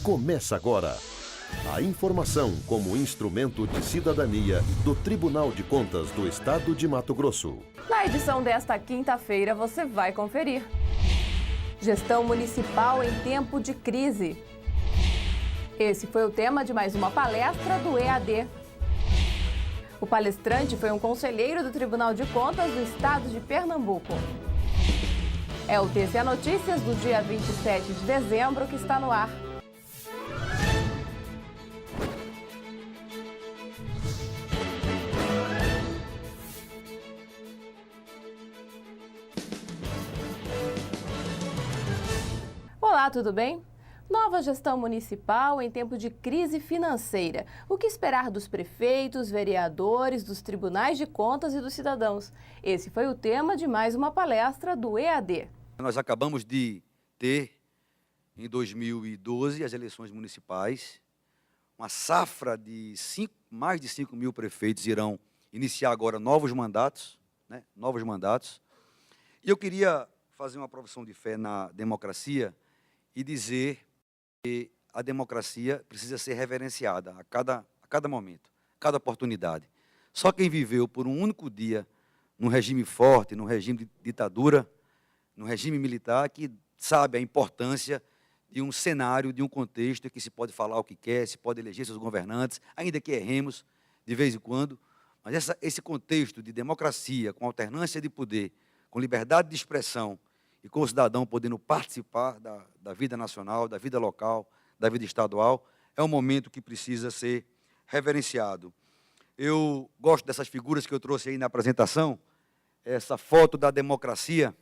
Começa agora. A informação como instrumento de cidadania do Tribunal de Contas do Estado de Mato Grosso. Na edição desta quinta-feira você vai conferir. Gestão municipal em tempo de crise. Esse foi o tema de mais uma palestra do EAD. O palestrante foi um conselheiro do Tribunal de Contas do Estado de Pernambuco. É o TC Notícias do dia 27 de dezembro que está no ar. Olá, tudo bem? Nova gestão municipal em tempo de crise financeira. O que esperar dos prefeitos, vereadores, dos tribunais de contas e dos cidadãos? Esse foi o tema de mais uma palestra do EAD. Nós acabamos de ter, em 2012, as eleições municipais. Uma safra de mais de 5 mil prefeitos irão iniciar agora novos mandatos, né? Novos mandatos. E eu queria fazer uma profissão de fé na democracia e dizer que a democracia precisa ser reverenciada a cada momento, a cada oportunidade. Só quem viveu por um único dia num regime forte, num regime de ditadura, num regime militar, que sabe a importância de um cenário, de um contexto em que se pode falar o que quer, se pode eleger seus governantes, ainda que erremos de vez em quando, mas esse contexto de democracia, com alternância de poder, com liberdade de expressão, e com o cidadão podendo participar da vida nacional, da vida local, da vida estadual, é um momento que precisa ser reverenciado. Eu gosto dessas figuras que eu trouxe aí na apresentação, essa foto da democracia,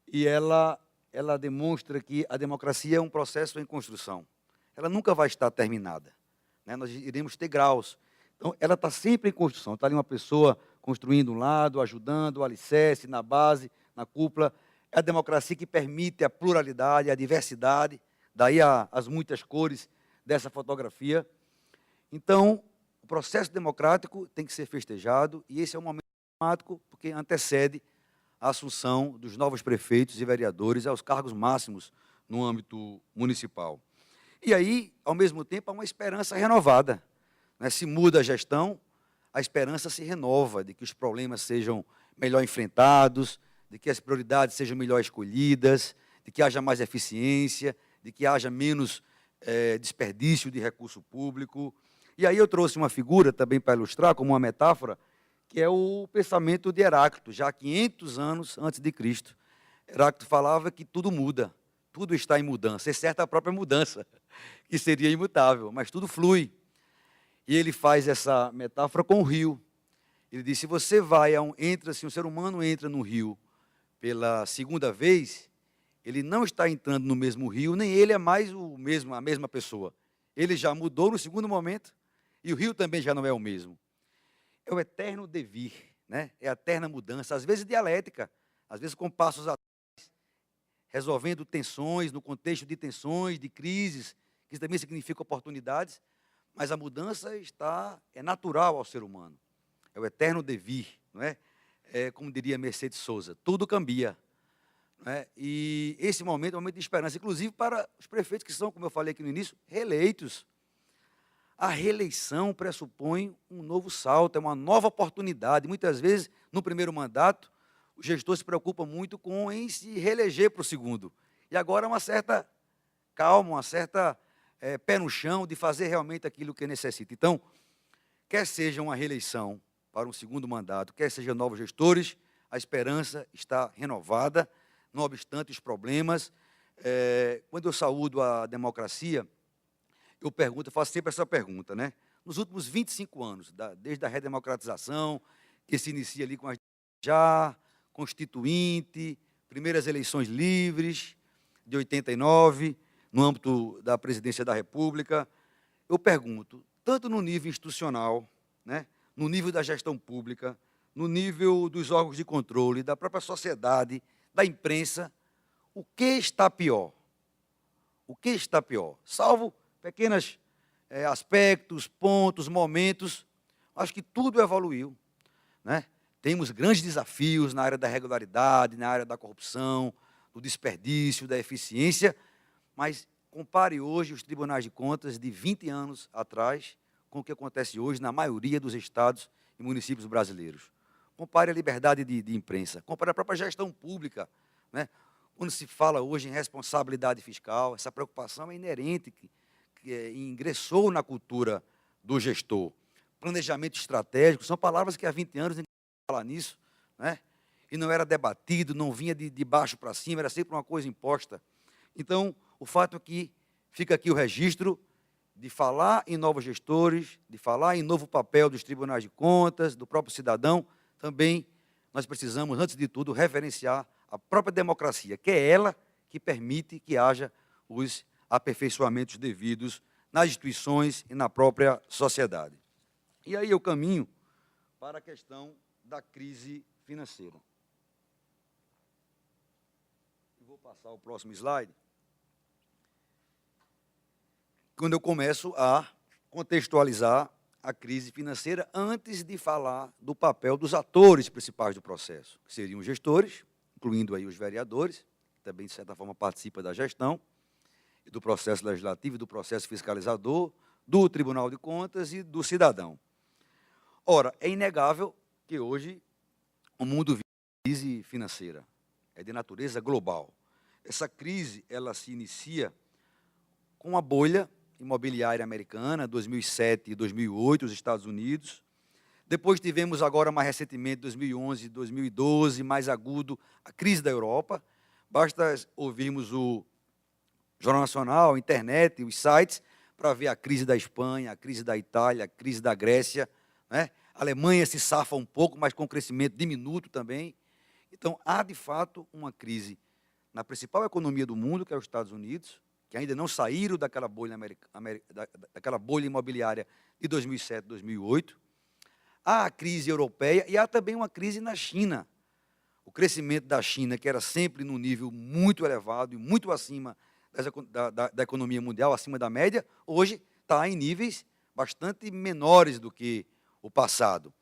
e ela demonstra que a democracia é um processo em construção. Ela nunca vai estar terminada, né? Nós iremos ter graus. Então, ela está sempre em construção. Está ali uma pessoa construindo um lado, ajudando, o alicerce, na base, na cúpula. É a democracia que permite a pluralidade, a diversidade, daí as muitas cores dessa fotografia. Então, o processo democrático tem que ser festejado, e esse é um momento dramático, porque antecede a assunção dos novos prefeitos e vereadores aos cargos máximos no âmbito municipal. E aí, ao mesmo tempo, há uma esperança renovada, né? Se muda a gestão, a esperança se renova de que os problemas sejam melhor enfrentados, de que as prioridades sejam melhor escolhidas, de que haja mais eficiência, de que haja menos desperdício de recurso público. E aí eu trouxe uma figura também para ilustrar, como uma metáfora, que é o pensamento de Heráclito, já há 500 anos antes de Cristo. Heráclito falava que tudo muda, tudo está em mudança, exceto a própria mudança, que seria imutável, mas tudo flui. E ele faz essa metáfora com o rio. Ele diz, se você vai, se um ser humano entra no rio pela segunda vez, ele não está entrando no mesmo rio, nem ele é mais a mesma pessoa. Ele já mudou no segundo momento, e o rio também já não é o mesmo. É o eterno devir, né? É a eterna mudança, às vezes dialética, às vezes com passos atrás, resolvendo tensões, no contexto de tensões, de crises, que também significa oportunidades, mas a mudança é natural ao ser humano. É o eterno devir, não é? Como diria Mercedes Souza, tudo cambia. Né? E esse momento é um momento de esperança, inclusive para os prefeitos que são, como eu falei aqui no início, reeleitos. A reeleição pressupõe um novo salto, é uma nova oportunidade. Muitas vezes, no primeiro mandato, o gestor se preocupa muito em se reeleger para o segundo. E agora uma certa calma, uma certa pé no chão de fazer realmente aquilo que necessita. Então, quer seja uma reeleição para um segundo mandato, quer seja novos gestores, a esperança está renovada, não obstante os problemas. Quando eu saúdo a democracia, eu faço sempre essa pergunta, né? Nos últimos 25 anos, desde a redemocratização, que se inicia ali com a já constituinte, primeiras eleições livres, de 89, no âmbito da presidência da República, eu pergunto, tanto no nível institucional, né, no nível da gestão pública, no nível dos órgãos de controle, da própria sociedade, da imprensa, o que está pior? O que está pior? Salvo pequenos aspectos, pontos, momentos, acho que tudo evoluiu, né? Temos grandes desafios na área da regularidade, na área da corrupção, do desperdício, da eficiência, mas compare hoje os tribunais de contas de 20 anos atrás com o que acontece hoje na maioria dos estados e municípios brasileiros. Compare a liberdade de imprensa, compare a própria gestão pública, né? Quando se fala hoje em responsabilidade fiscal, essa preocupação é inerente, que ingressou na cultura do gestor. Planejamento estratégico, são palavras que há 20 anos ninguém fala nisso, né? E não era debatido, não vinha de baixo para cima, era sempre uma coisa imposta. Então, o fato é que fica aqui o registro de falar em novos gestores, de falar em novo papel dos tribunais de contas, do próprio cidadão. Também nós precisamos, antes de tudo, referenciar a própria democracia, que é ela que permite que haja os aperfeiçoamentos devidos nas instituições e na própria sociedade. E aí eu caminho para a questão da crise financeira. Vou passar o próximo slide. Quando eu começo a contextualizar a crise financeira antes de falar do papel dos atores principais do processo, que seriam os gestores, incluindo aí os vereadores, que também, de certa forma, participam da gestão, e do processo legislativo, do processo fiscalizador, do Tribunal de Contas e do cidadão. Ora, é inegável que hoje o mundo vive crise financeira, é de natureza global. Essa crise, ela se inicia com a bolha imobiliária americana, 2007 e 2008, os Estados Unidos. Depois tivemos agora, mais recentemente, 2011 e 2012, mais agudo, a crise da Europa. Basta ouvirmos o Jornal Nacional, a internet, os sites, para ver a crise da Espanha, a crise da Itália, a crise da Grécia, né? A Alemanha se safa um pouco, mas com crescimento diminuto também. Então, há, de fato, uma crise na principal economia do mundo, que é os Estados Unidos, que ainda não saíram daquela bolha, daquela bolha imobiliária de 2007, 2008. Há a crise europeia e há também uma crise na China. O crescimento da China, que era sempre num nível muito elevado e muito acima da economia mundial, acima da média, hoje está em níveis bastante menores do que o passado.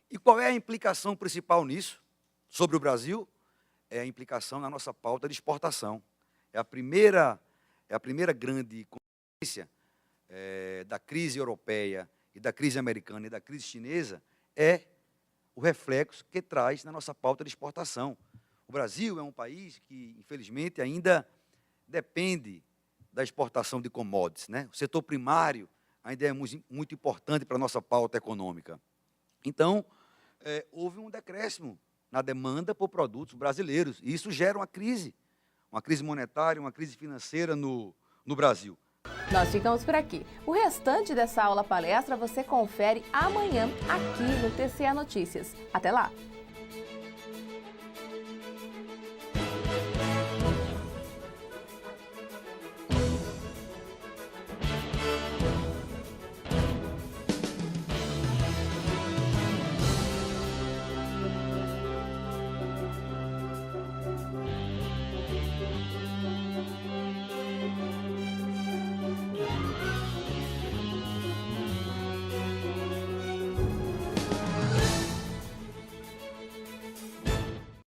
E qual é a implicação principal nisso, sobre o Brasil? É a implicação na nossa pauta de exportação. É a primeira grande consequência da crise europeia e da crise americana e da crise chinesa, é o reflexo que traz na nossa pauta de exportação. O Brasil é um país que, infelizmente, ainda depende da exportação de commodities, né? O setor primário ainda é muito importante para a nossa pauta econômica. Então, houve um decréscimo na demanda por produtos brasileiros, e isso gera uma crise monetária, uma crise financeira no Brasil. Nós ficamos por aqui. O restante dessa aula palestra você confere amanhã aqui no TCE Notícias. Até lá!